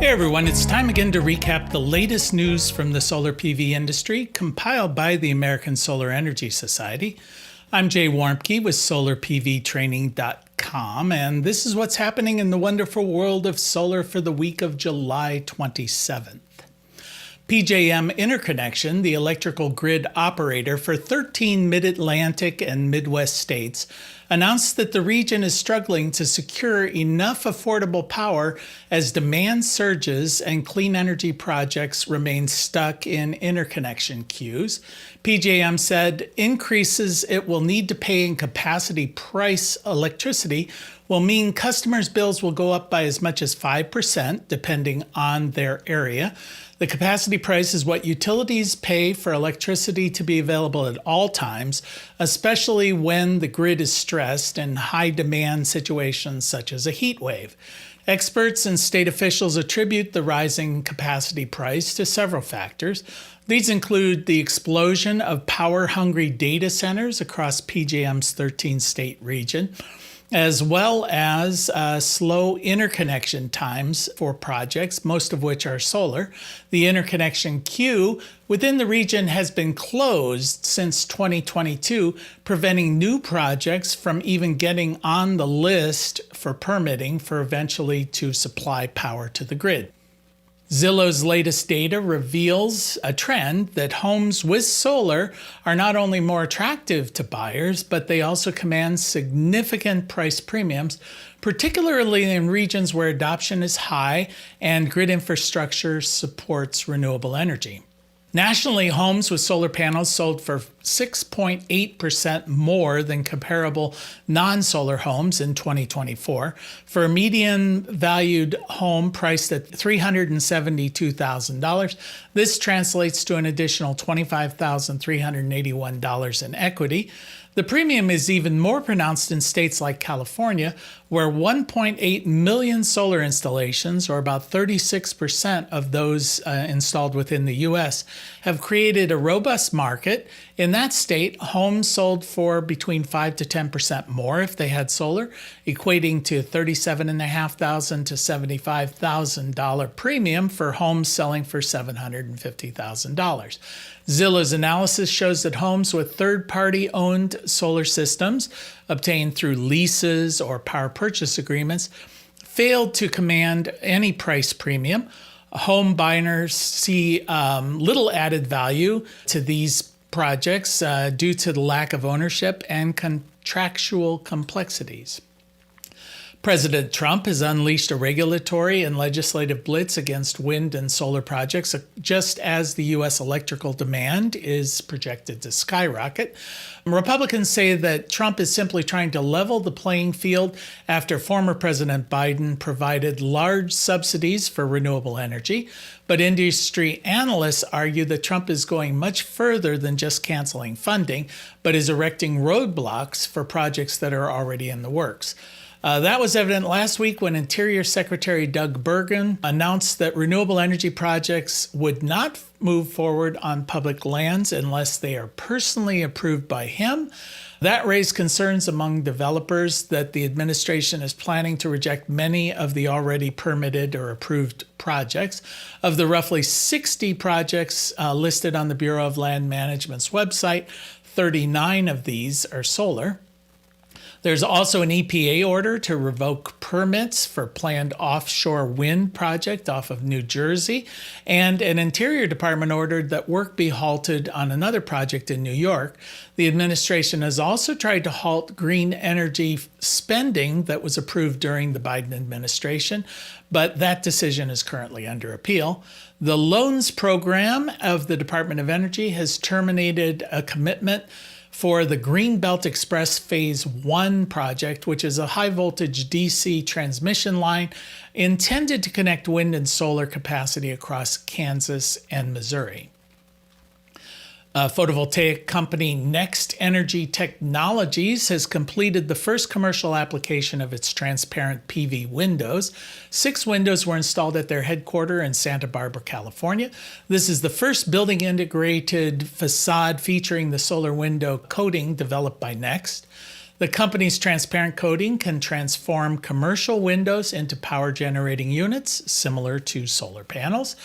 Hey everyone, it's time again to recap the latest news from the solar PV industry compiled by the American Solar Energy Society. I'm Jay Warmke with SolarPVTraining.com, and this is what's happening in the wonderful world of solar for the week of July 27th. PJM Interconnection, the electrical grid operator for 13 mid-Atlantic and Midwest states, announced that the region is struggling to secure enough affordable power as demand surges and clean energy projects remain stuck in interconnection queues. PJM said increases it will need to pay in capacity price electricity will mean customers' bills will go up by as much as 5%, depending on their area. The capacity price is what utilities pay for electricity to be available at all times, especially when the grid is stressed in high-demand situations such as a heat wave. Experts and state officials attribute the rising capacity price to several factors. These include the explosion of power-hungry data centers across PJM's 13-state region, as well as slow interconnection times for projects, most of which are solar. The interconnection queue within the region has been closed since 2022, preventing new projects from even getting on the list for permitting for eventually to supply power to the grid. Zillow's latest data reveals a trend that homes with solar are not only more attractive to buyers, but they also command significant price premiums, particularly in regions where adoption is high and grid infrastructure supports renewable energy. Nationally, homes with solar panels sold for 6.8% more than comparable non-solar homes in 2024. For a median valued home priced at $372,000, this translates to an additional $25,381 in equity. The premium is even more pronounced in states like California, where 1.8 million solar installations, or about 36% of those installed within the U.S., have created a robust market. In that state, homes sold for between 5 to 10% more if they had solar, equating to $37,500 to $75,000 premium for homes selling for $750,000. Zillow's analysis shows that homes with third-party owned solar systems obtained through leases or power purchase agreements failed to command any price premium. Home buyers see little added value to these projects due to the lack of ownership and contractual complexities. President Trump has unleashed a regulatory and legislative blitz against wind and solar projects, just as the U.S. electrical demand is projected to skyrocket. Republicans say that Trump is simply trying to level the playing field after former President Biden provided large subsidies for renewable energy. But industry analysts argue that Trump is going much further than just canceling funding, but is erecting roadblocks for projects that are already in the works. That was evident last week when Interior Secretary Doug Burgum announced that renewable energy projects would not move forward on public lands unless they are personally approved by him. That raised concerns among developers that the administration is planning to reject many of the already permitted or approved projects. Of the roughly 60 projects listed on the Bureau of Land Management's website, 39 of these are solar. There's also an EPA order to revoke permits for planned offshore wind project off of New Jersey, and an Interior Department ordered that work be halted on another project in New York. The administration has also tried to halt green energy spending that was approved during the Biden administration, but that decision is currently under appeal. The loans program of the Department of Energy has terminated a commitment for the Greenbelt Express Phase 1 project, which is a high-voltage DC transmission line intended to connect wind and solar capacity across Kansas and Missouri. Photovoltaic company Next Energy Technologies has completed the first commercial application of its transparent PV windows. 6 windows were installed at their headquarters in Santa Barbara, California. This is the first building-integrated facade featuring the solar window coating developed by Next. The company's transparent coating can transform commercial windows into power generating units, similar to solar panels.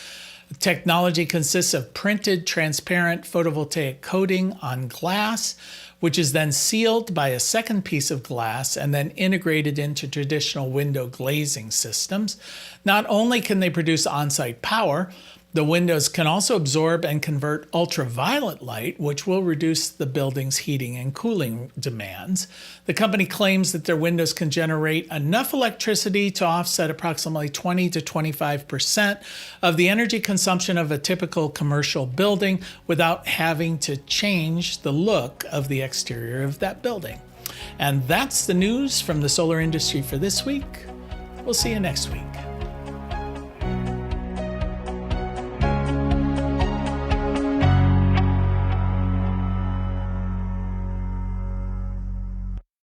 The technology consists of printed transparent photovoltaic coating on glass, which is then sealed by a second piece of glass and then integrated into traditional window glazing systems. Not only can they produce on-site power, the windows can also absorb and convert ultraviolet light, which will reduce the building's heating and cooling demands. The company claims that their windows can generate enough electricity to offset approximately 20 to 25% of the energy consumption of a typical commercial building without having to change the look of the exterior of that building. And that's the news from the solar industry for this week. We'll see you next week.